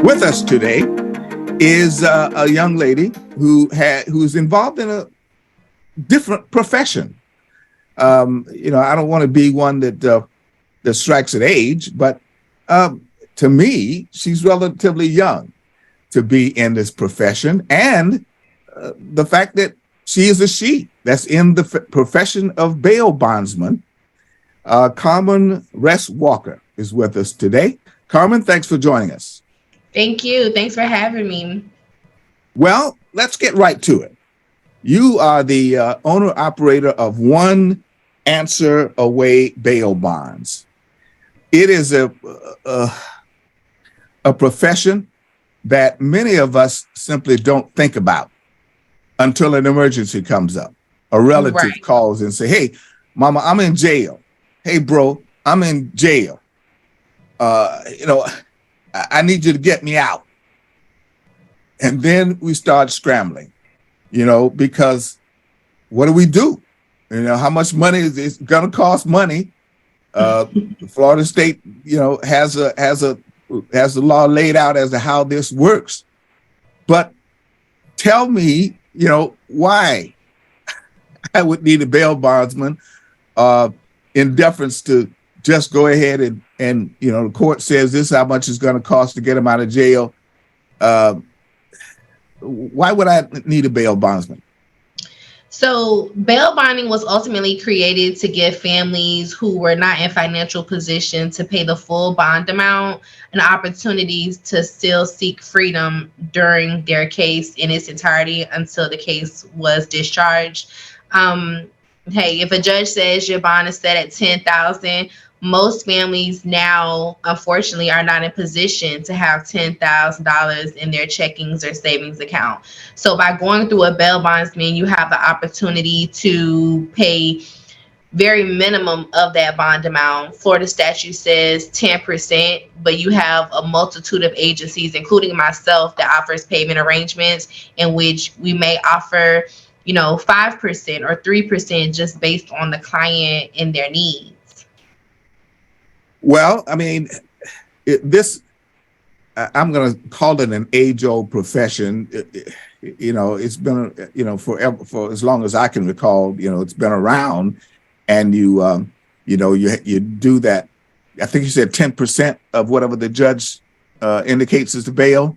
With us today is a young lady who's involved in a different profession. I don't want to be one that strikes at age, but to me, she's relatively young to be in this profession, and the fact that she is a she that's in the profession of bail bondsman. Carman Walker is with us today. Carman, thanks for joining us. Thank you. Thanks for having me. Well, let's get right to it. You are the owner operator of One Answer Away Bail Bonds. It is a profession that many of us simply don't think about until an emergency comes up. A relative Right. calls and say, "Hey, mama, I'm in jail. Hey, bro, I'm in jail. I need you to get me out." And then we start scrambling, because what do we do? How much money is it's going to cost money? Florida State, has the law laid out as to how this works. But tell me, why I would need a bail bondsman in deference to just go ahead and the court says this is how much it's going to cost to get him out of jail. Why would I need a bail bondsman? So, bail bonding was ultimately created to give families who were not in financial position to pay the full bond amount an opportunity to still seek freedom during their case in its entirety until the case was discharged. Um, hey, if a judge says your bond is set at 10,000, most families now, unfortunately, are not in position to have $10,000 in their checkings or savings account. So by going through a bail bondsman, you have the opportunity to pay very minimum of that bond amount. Florida statute says 10%, but you have a multitude of agencies, including myself, that offers payment arrangements in which we may offer, 5% or 3% just based on the client and their needs. Well, I mean, I'm going to call it an age-old profession. It's been, forever, for as long as I can recall, it's been around, and you do that. I think you said 10% of whatever the judge indicates is the bail.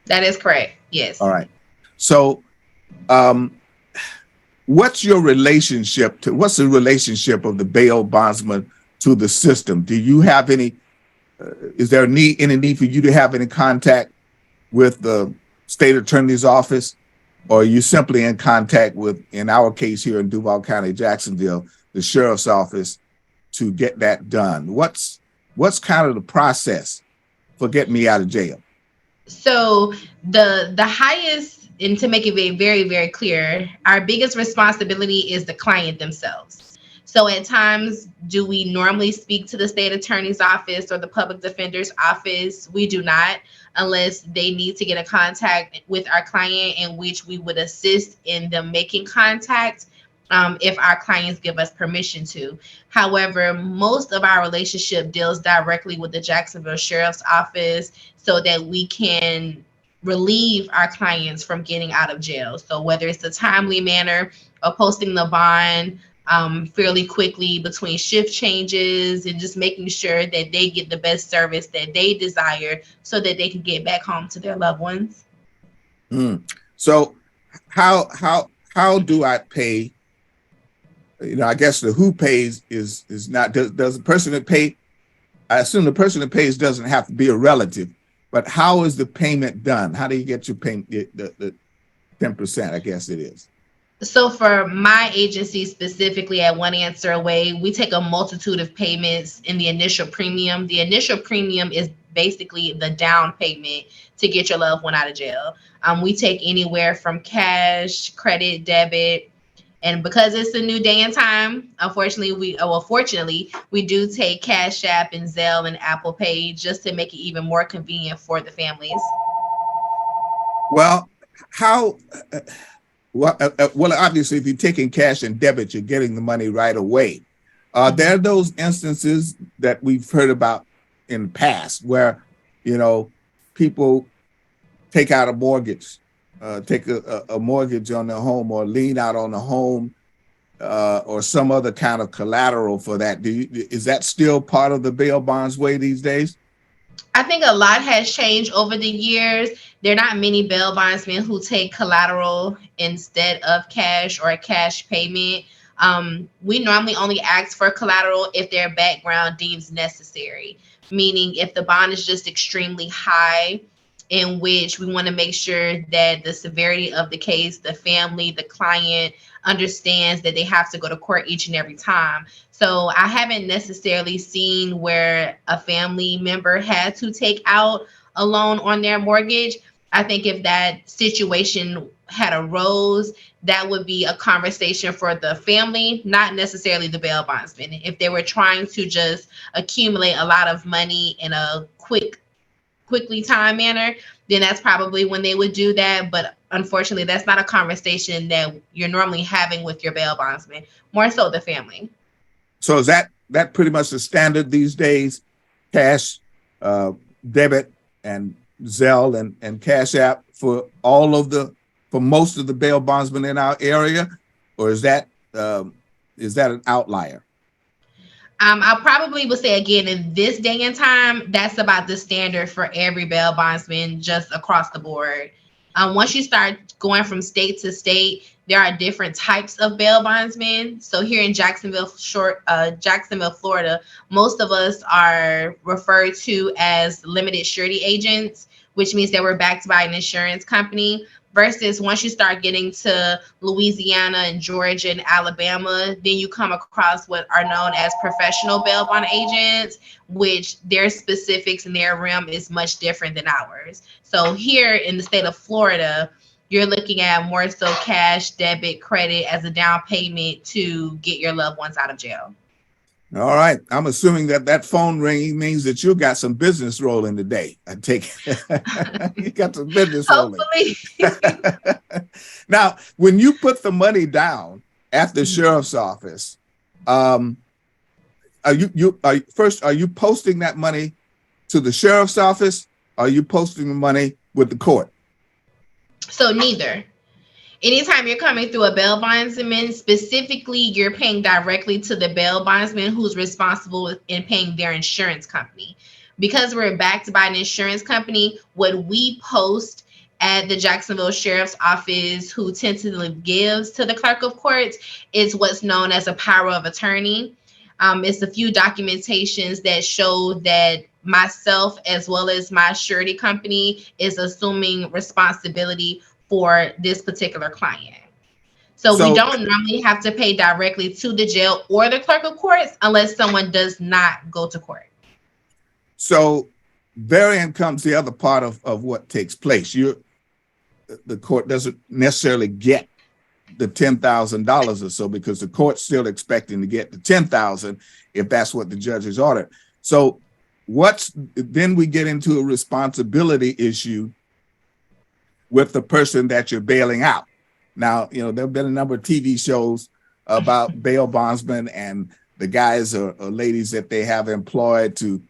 That is correct. Yes. All right. So, what's the relationship of the bail bondsman to the system? Do you have any? Is there any need for you to have any contact with the state attorney's office, or are you simply in contact with, in our case here in Duval County, Jacksonville, the sheriff's office to get that done? What's kind of the process for getting me out of jail? So the highest, and to make it very, very, very clear, our biggest responsibility is the client themselves. So at times, do we normally speak to the state attorney's office or the public defender's office? We do not, unless they need to get a contact with our client, in which we would assist in them making contact if our clients give us permission to. However, most of our relationship deals directly with the Jacksonville Sheriff's Office so that we can relieve our clients from getting out of jail. So whether it's a timely manner of posting the bond fairly quickly between shift changes, and just making sure that they get the best service that they desire so that they can get back home to their loved ones. So how do I pay? I guess the who pays is not, does the person that pay, I assume the person that pays doesn't have to be a relative, but how is the payment done? How do you get your payment, the 10%, I guess it is? So for my agency specifically at One Answer Away, we take a multitude of payments in the initial premium. The initial premium is basically the down payment to get your loved one out of jail. We take anywhere from cash, credit, debit, and because it's a new day and time, fortunately, we do take Cash App and Zelle and Apple Pay just to make it even more convenient for the families. Well, how? Well, obviously, if you're taking cash and debit, you're getting the money right away. There are those instances that we've heard about in the past where, people take out a mortgage, take a mortgage on their home or lien out on the home, or some other kind of collateral for that. Is that still part of the bail bonds way these days? I think a lot has changed over the years. There are not many bail bondsmen who take collateral instead of cash or a cash payment. We normally only ask for collateral if their background deems necessary, meaning if the bond is just extremely high, in which we want to make sure that the severity of the case, the family, the client understands that they have to go to court each and every time. So I haven't necessarily seen where a family member had to take out a loan on their mortgage. I think if that situation had arose, that would be a conversation for the family, not necessarily the bail bondsman. If they were trying to just accumulate a lot of money in a quickly time manner, then that's probably when they would do that. But unfortunately, that's not a conversation that you're normally having with your bail bondsman, more so the family. So is that pretty much the standard these days? Cash, uh, debit, and Zelle and Cash App for for most of the bail bondsmen in our area, or is that an outlier? I probably would say again in this day and time, that's about the standard for every bail bondsman just across the board. Once you start going from state to state, there are different types of bail bondsmen. So here in Jacksonville, Florida, most of us are referred to as limited surety agents, which means that we're backed by an insurance company. Versus once you start getting to Louisiana and Georgia and Alabama, then you come across what are known as professional bail bond agents, which their specifics and their realm is much different than ours. So here in the state of Florida, you're looking at more so cash, debit, credit as a down payment to get your loved ones out of jail. All right. I'm assuming that phone ringing means that you got some business rolling today. I take you got some business rolling. Hopefully. Now, when you put the money down at the sheriff's office, are you posting that money to the sheriff's office? Or are you posting the money with the court? So neither. Anytime you're coming through a bail bondsman, specifically, you're paying directly to the bail bondsman who's responsible in paying their insurance company. Because we're backed by an insurance company, what we post at the Jacksonville Sheriff's Office, who tentatively gives to the clerk of courts, is what's known as a power of attorney. It's a few documentations that show that myself, as well as my surety company, is assuming responsibility for this particular client. So we don't normally have to pay directly to the jail or the clerk of courts unless someone does not go to court. So therein comes the other part of what takes place. The court doesn't necessarily get the $10,000 or so because the court's still expecting to get the $10,000 if that's what the judge has ordered. So then we get into a responsibility issue with the person that you're bailing out. Now, there have been a number of TV shows about bail bondsmen and the guys or ladies that they have employed to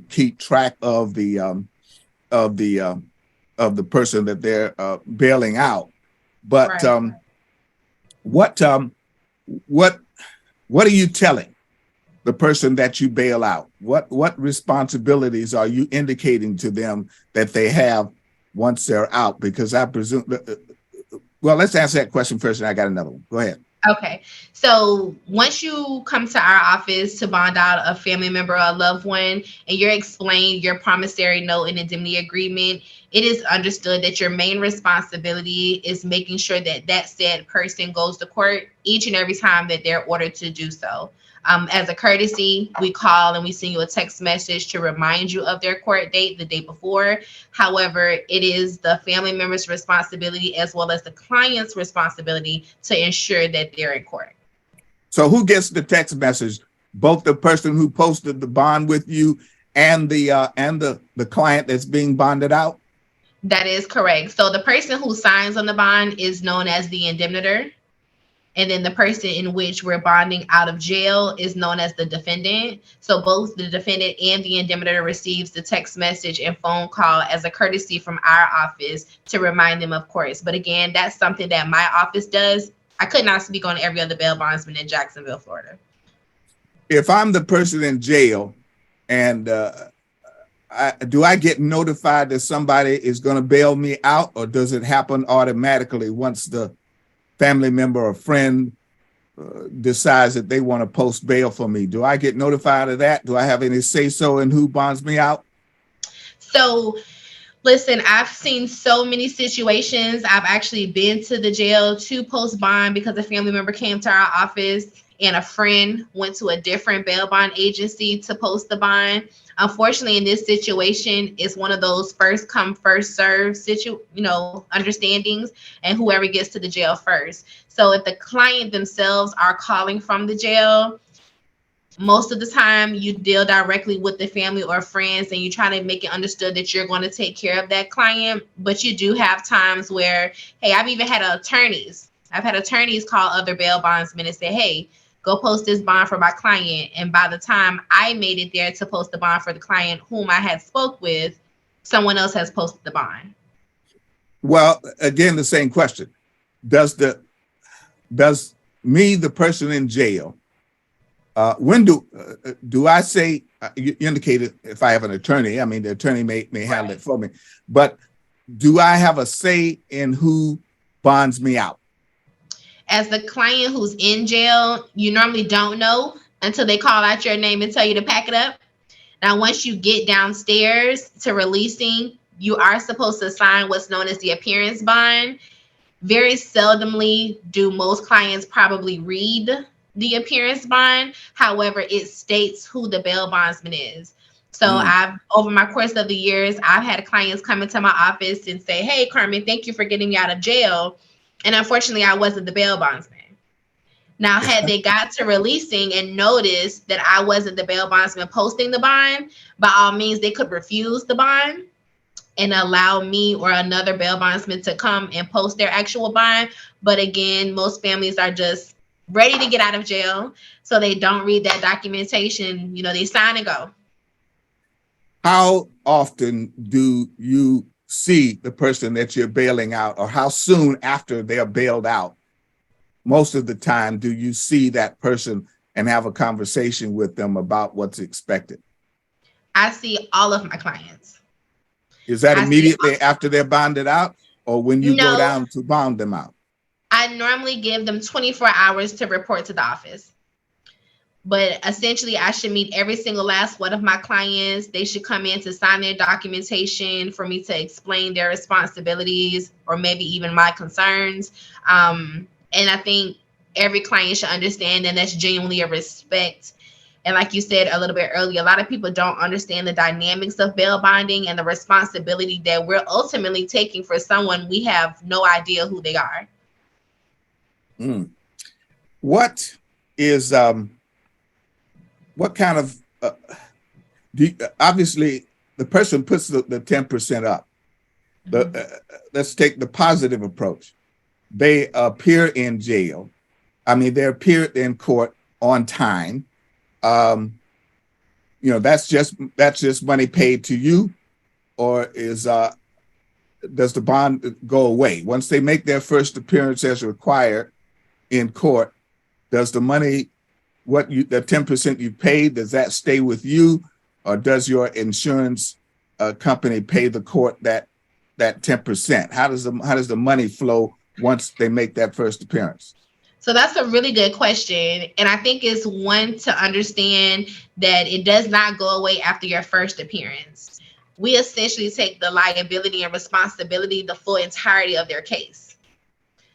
keep track of the person that they're bailing out. But right. What are you telling the person that you bail out? What responsibilities are you indicating to them that they have once they're out? Because I presume, well, let's answer that question first, and I got another one. Go ahead. Okay. So once you come to our office to bond out a family member or a loved one, and you're explained your promissory note and indemnity agreement, it is understood that your main responsibility is making sure that that said person goes to court each and every time that they're ordered to do so. As a courtesy, we call and we send you a text message to remind you of their court date the day before. However, it is the family member's responsibility as well as the client's responsibility to ensure that they're in court. So who gets the text message? Both the person who posted the bond with you and the client that's being bonded out? That is correct. So the person who signs on the bond is known as the indemnitor. and then the person in which we're bonding out of jail is known as the defendant. So both the defendant and the indemnitor receives the text message and phone call as a courtesy from our office to remind them of course. But again, that's something that my office does. I could not speak on every other bail bondsman in Jacksonville, Florida. If I'm the person in jail and do I get notified that somebody is going to bail me out, or does it happen automatically once the family member or friend decides that they want to post bail for me? Do I get notified of that? Do I have any say so in who bonds me out? So listen, I've seen so many situations. I've actually been to the jail to post bond because a family member came to our office and a friend went to a different bail bond agency to post the bond. Unfortunately, in this situation, it's one of those first come, first serve understandings, and whoever gets to the jail first. So if the client themselves are calling from the jail, most of the time you deal directly with the family or friends and you try to make it understood that you're going to take care of that client. But you do have times where, hey, I've had attorneys call other bail bondsmen and say, hey, go post this bond for my client. And by the time I made it there to post the bond for the client whom I had spoke with, someone else has posted the bond. Well, again, the same question. Does me, the person in jail, when do I say, you indicated if I have an attorney, I mean, the attorney may handle it for me, but do I have a say in who bonds me out? As the client who's in jail, you normally don't know until they call out your name and tell you to pack it up. Now, once you get downstairs to releasing, you are supposed to sign what's known as the appearance bond. Very seldomly do most clients probably read the appearance bond. However, it states who the bail bondsman is. So over my course of the years, I've had clients come into my office and say, hey, Carmen, thank you for getting me out of jail. And unfortunately, I wasn't the bail bondsman. Now, had they got to releasing and noticed that I wasn't the bail bondsman posting the bond, by all means, they could refuse the bond and allow me or another bail bondsman to come and post their actual bond. But again, most families are just ready to get out of jail, so they don't read that documentation. They sign and go. How often do you see the person that you're bailing out, or how soon after they're bailed out, most of the time, do you see that person and have a conversation with them about what's expected? I see all of my clients. Is that immediately after they're bonded out, or when you go down to bond them out? I normally give them 24 hours to report to the office. But essentially, I should meet every single last one of my clients. They should come in to sign their documentation for me to explain their responsibilities or maybe even my concerns. And I think every client should understand, and that's genuinely a respect. And like you said a little bit earlier, a lot of people don't understand the dynamics of bail bonding and the responsibility that we're ultimately taking for someone we have no idea who they are. What is what kind of obviously the person puts the 10% up. Let's take the positive approach. They appear in jail. I mean, they appear in court on time. That's just money paid to you, or does the bond go away once they make their first appearance as required in court? Does the money, the 10% you paid, does that stay with you, or does your insurance company pay the court that 10%? How does the money flow once they make that first appearance? So that's a really good question. And I think it's one to understand that it does not go away after your first appearance. We essentially take the liability and responsibility, the full entirety of their case.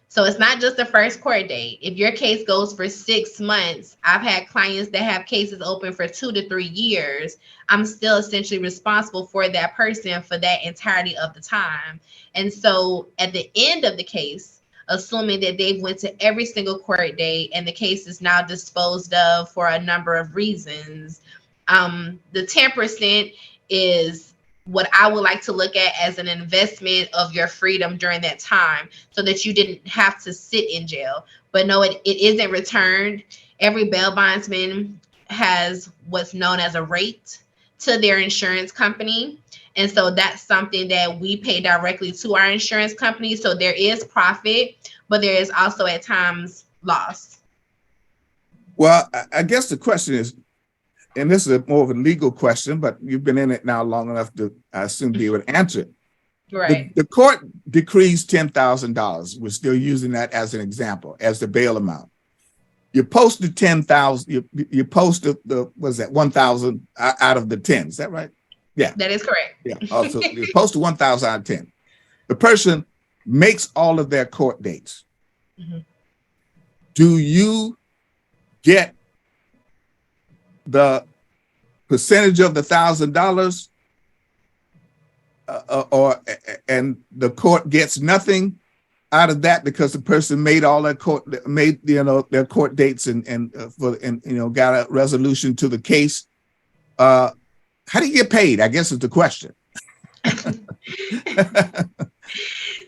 So it's not just the first court date. If your case goes for 6 months, I've had clients that have cases open for 2 to 3 years. I'm still essentially responsible for that person for that entirety of the time. And so at the end of the case, assuming that they've went to every single court date and the case is now disposed of for a number of reasons, the 10% is what I would like to look at as an investment of your freedom during that time so that you didn't have to sit in jail. But no, it isn't returned. Every bail bondsman has what's known as a rate to their insurance company. And so that's something that we pay directly to our insurance company. So there is profit, but there is also at times loss. Well, I guess the question is, and this is more of a legal question, but you've been in it now long enough to, I assume, be able to answer it. Right. The court decrees $10,000. We're still using that as an example, as the bail amount. You post the 10,000. You post the what's that 1,000 out of the 10. Is that right? Yeah, that is correct. Yeah. Also, you post the 1,000 out of 10. The person makes all of their court dates. Mm-hmm. Do you get the percentage of the $1,000, and the court gets nothing out of that because the person made all their their court dates and got a resolution to the case? How do you get paid? I guess is the question.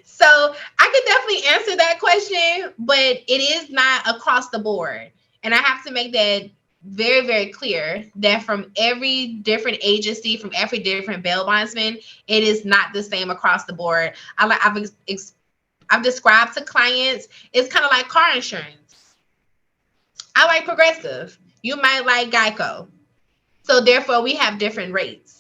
So I could definitely answer that question, but it is not across the board. And I have to make that very, very clear that from every different agency, from every different bail bondsman, it is not the same across the board. I've described to clients, it's kind of like car insurance. I like Progressive. You might like Geico. So therefore, we have different rates.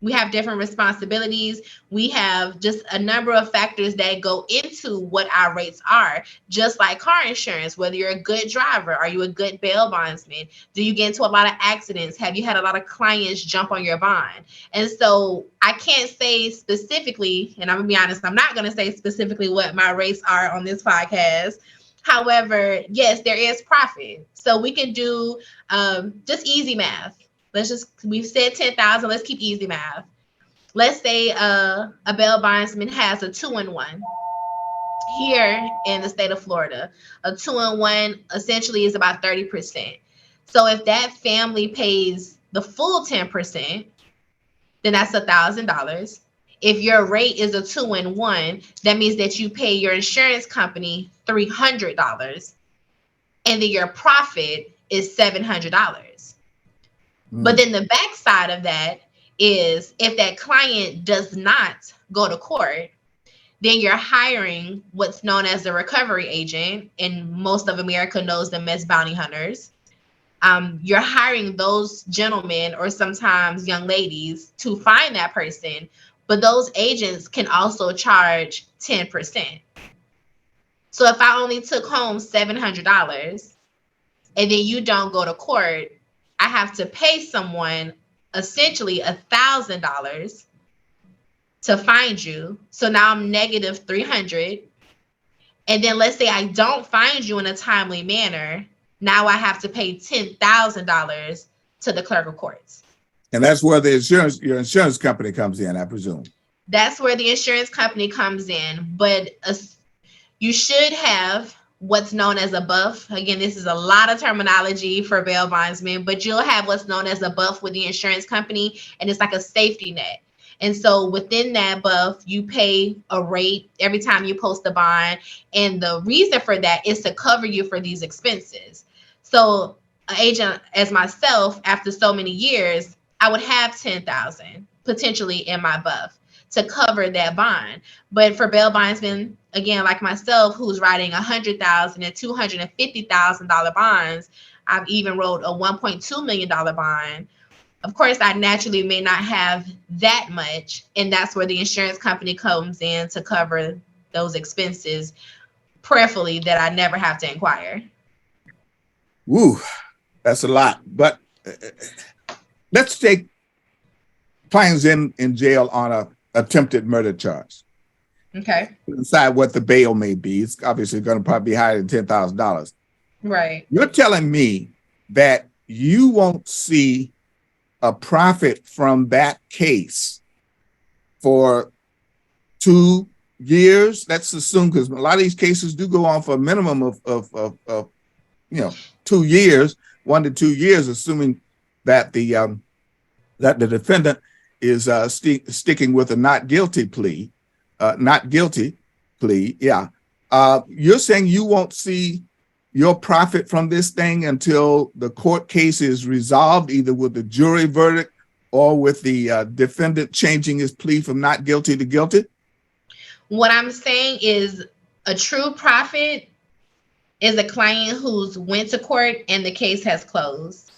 We have different responsibilities. We have just a number of factors that go into what our rates are, just like car insurance. Whether you're a good driver, are you a good bail bondsman? Do you get into a lot of accidents? Have you had a lot of clients jump on your bond? And so I can't say specifically, and I'm gonna be honest, I'm not gonna say specifically what my rates are on this podcast. However, yes, there is profit. So we can do just easy math. We've said 10,000. Let's keep easy math. Let's say a bail bondsman has a 2-in-1 here in the state of Florida. A 2-in-1 essentially is about 30%. So if that family pays the full 10%, then that's $1,000. If your rate is a 2-in-1, that means that you pay your insurance company $300, and then your profit is $700. But then the backside of that is if that client does not go to court, then you're hiring what's known as a recovery agent, and most of America knows them as bounty hunters. You're hiring those gentlemen or sometimes young ladies to find that person, but those agents can also charge 10%. So if I only took home $700 and then you don't go to court, I have to pay someone essentially $1,000 to find you. So now I'm negative $300. And then let's say I don't find you in a timely manner. Now I have to pay $10,000 to the clerk of courts. And that's where your insurance company comes in, I presume. That's where the insurance company comes in. But you should have what's known as a buff. Again, this is a lot of terminology for bail bondsmen, but you'll have what's known as a buff with the insurance company, and it's like a safety net. And so within that buff, you pay a rate every time you post a bond. And the reason for that is to cover you for these expenses. So an agent as myself, after so many years, I would have 10,000 potentially in my buff to cover that bond. But for bail bondsmen, again, like myself, who's writing $100,000 and $250,000 bonds, I've even wrote a $1.2 million bond. Of course, I naturally may not have that much, and that's where the insurance company comes in to cover those expenses, prayerfully that I never have to inquire. Woo, that's a lot. But let's take clients in jail on a attempted murder charge. Okay. Decide what the bail may be. It's obviously going to probably be higher than $10,000. Right. You're telling me that you won't see a profit from that case for 2 years? Let's assume, because a lot of these cases do go on for a minimum of 2 years, 1 to 2 years, assuming that the defendant is sticking with a not guilty plea, yeah. You're saying you won't see your profit from this thing until the court case is resolved, either with the jury verdict or with the defendant changing his plea from not guilty to guilty? What I'm saying is a true profit is a client who's went to court and the case has closed.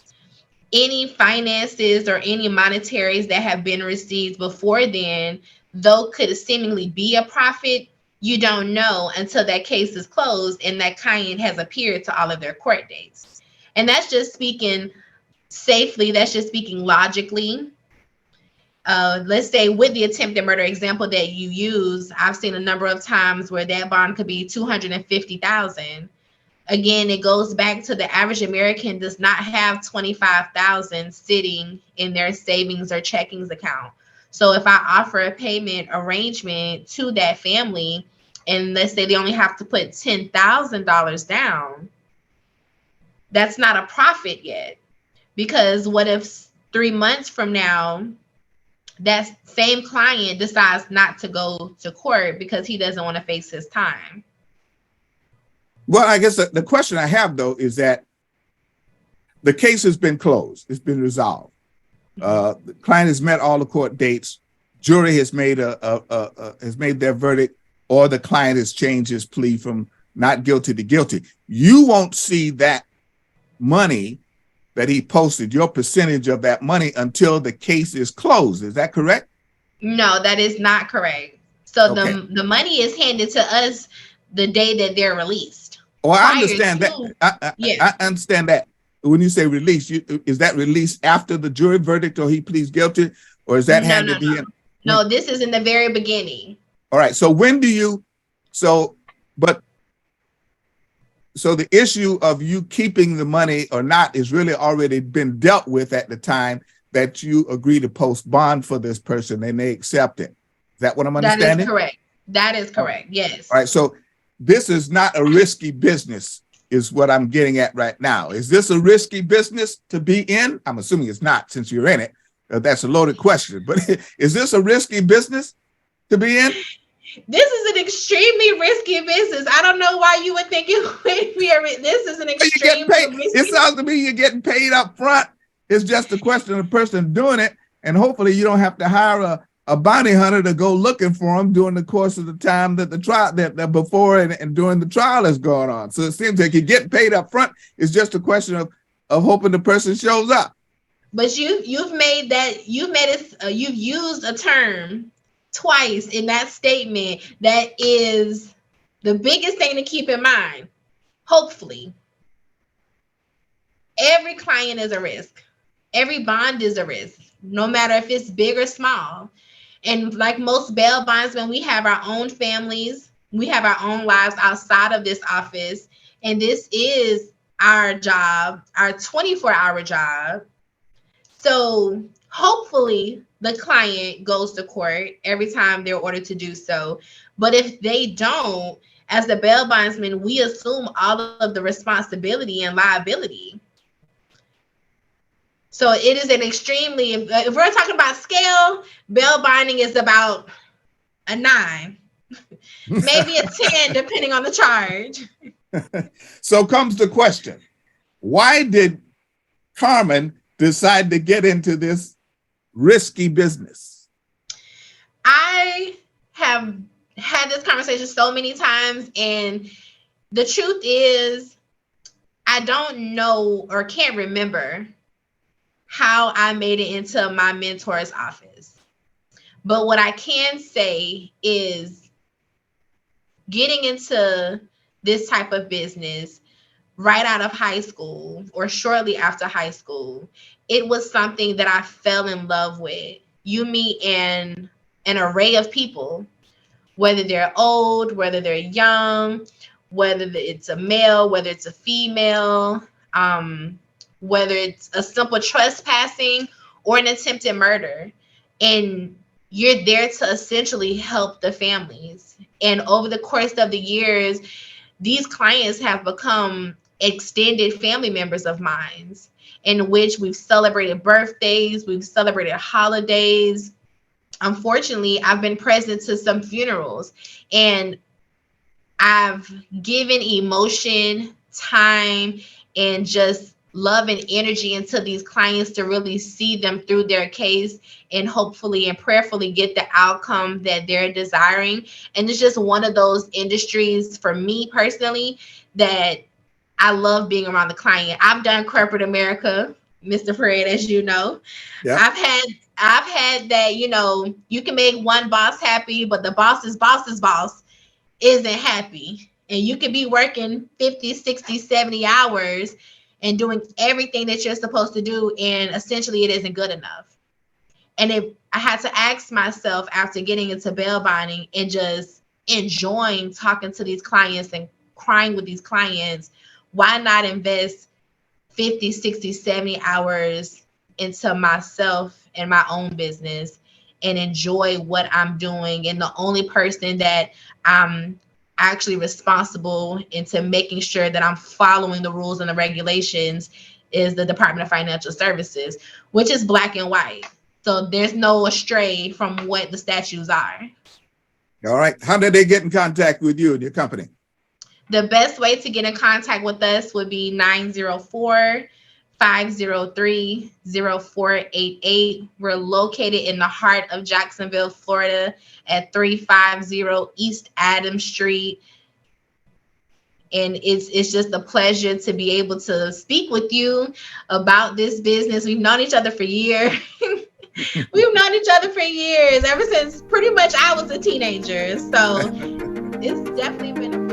Any finances or any monetaries that have been received before then, though could seemingly be a profit, you don't know until that case is closed and that client has appeared to all of their court dates. And that's just speaking safely, that's just speaking logically. Let's say with the attempted murder example that you use, I've seen a number of times where that bond could be $250,000. Again, it goes back to the average American does not have $25,000 sitting in their savings or checkings account. So if I offer a payment arrangement to that family, and let's say they only have to put $10,000 down, that's not a profit yet. Because what if 3 months from now, that same client decides not to go to court because he doesn't want to face his time? Well, I guess the question I have, though, is that the case has been closed. It's been resolved. The client has met all the court dates. Jury has made their verdict, or the client has changed his plea from not guilty to guilty. You won't see that money that he posted, your percentage of that money, until the case is closed. Is that correct? No, that is not correct. So Okay. the money is handed to us the day that they're released. Well, I understand that. I understand that. When you say release, is that release after the jury verdict or he pleads guilty, or is that handed to him? No, this is in the very beginning. All right. So when do you? So the issue of you keeping the money or not is really already been dealt with at the time that you agree to post bond for this person and they accept it. Is that what I'm understanding? That is correct. That is correct. Yes. All right. So this is not a risky business, is what I'm getting at right now. Is this a risky business to be in? I'm assuming it's not, since you're in it. That's a loaded question. But is this a risky business to be in? This is an extremely risky business. I don't know why you would think it would be this is an extremely risky. It sounds to me you're getting paid up front. It's just a question of the person doing it, and hopefully you don't have to hire a bounty hunter to go looking for them during the course of the time that the trial, that before and during the trial is going on. So it seems like you get paid up front. It's just a question of hoping the person shows up. But you've used a term twice in that statement that is the biggest thing to keep in mind. Hopefully, every client is a risk. Every bond is a risk, no matter if it's big or small. And like most bail bondsmen, we have our own families. We have our own lives outside of this office. And this is our job, our 24-hour job. So hopefully the client goes to court every time they're ordered to do so. But if they don't, as the bail bondsman, we assume all of the responsibility and liability. So it is an extremely, if we're talking about scale, bail bonding is about a 9, maybe a 10, depending on the charge. So comes the question, why did Carman decide to get into this risky business? I have had this conversation so many times, and the truth is, I don't know or can't remember how I made it into my mentor's office. But what I can say is getting into this type of business right out of high school or shortly after high school, it was something that I fell in love with. You meet an array of people, whether they're old, whether they're young, whether it's a male, whether it's a female, whether it's a simple trespassing or an attempted murder. And you're there to essentially help the families. And over the course of the years, these clients have become extended family members of mine, in which we've celebrated birthdays, we've celebrated holidays, unfortunately, I've been present to some funerals, and I've given emotion, time, and just love and energy into these clients to really see them through their case and hopefully and prayerfully get the outcome that they're desiring. And it's just one of those industries for me personally that I love being around the client. I've done corporate America, Mr. Fred, as you know. Yep. I've had that, you can make one boss happy, but the boss's boss isn't happy. And you could be working 50, 60, 70 hours and doing everything that you're supposed to do, and essentially it isn't good enough. And if I had to ask myself after getting into bail bonding and just enjoying talking to these clients and crying with these clients, why not invest 50, 60, 70 hours into myself and my own business and enjoy what I'm doing? And the only person that I'm actually responsible into making sure that I'm following the rules and the regulations is the Department of Financial Services, which is black and white. So there's no astray from what the statutes are. All right. How did they get in contact with you and your company? The best way to get in contact with us would be 904-503-0488. We're located in the heart of Jacksonville, Florida at 350 East Adams Street. And it's just a pleasure to be able to speak with you about this business. We've known each other for years. We've known each other for years, ever since pretty much I was a teenager. So it's definitely been a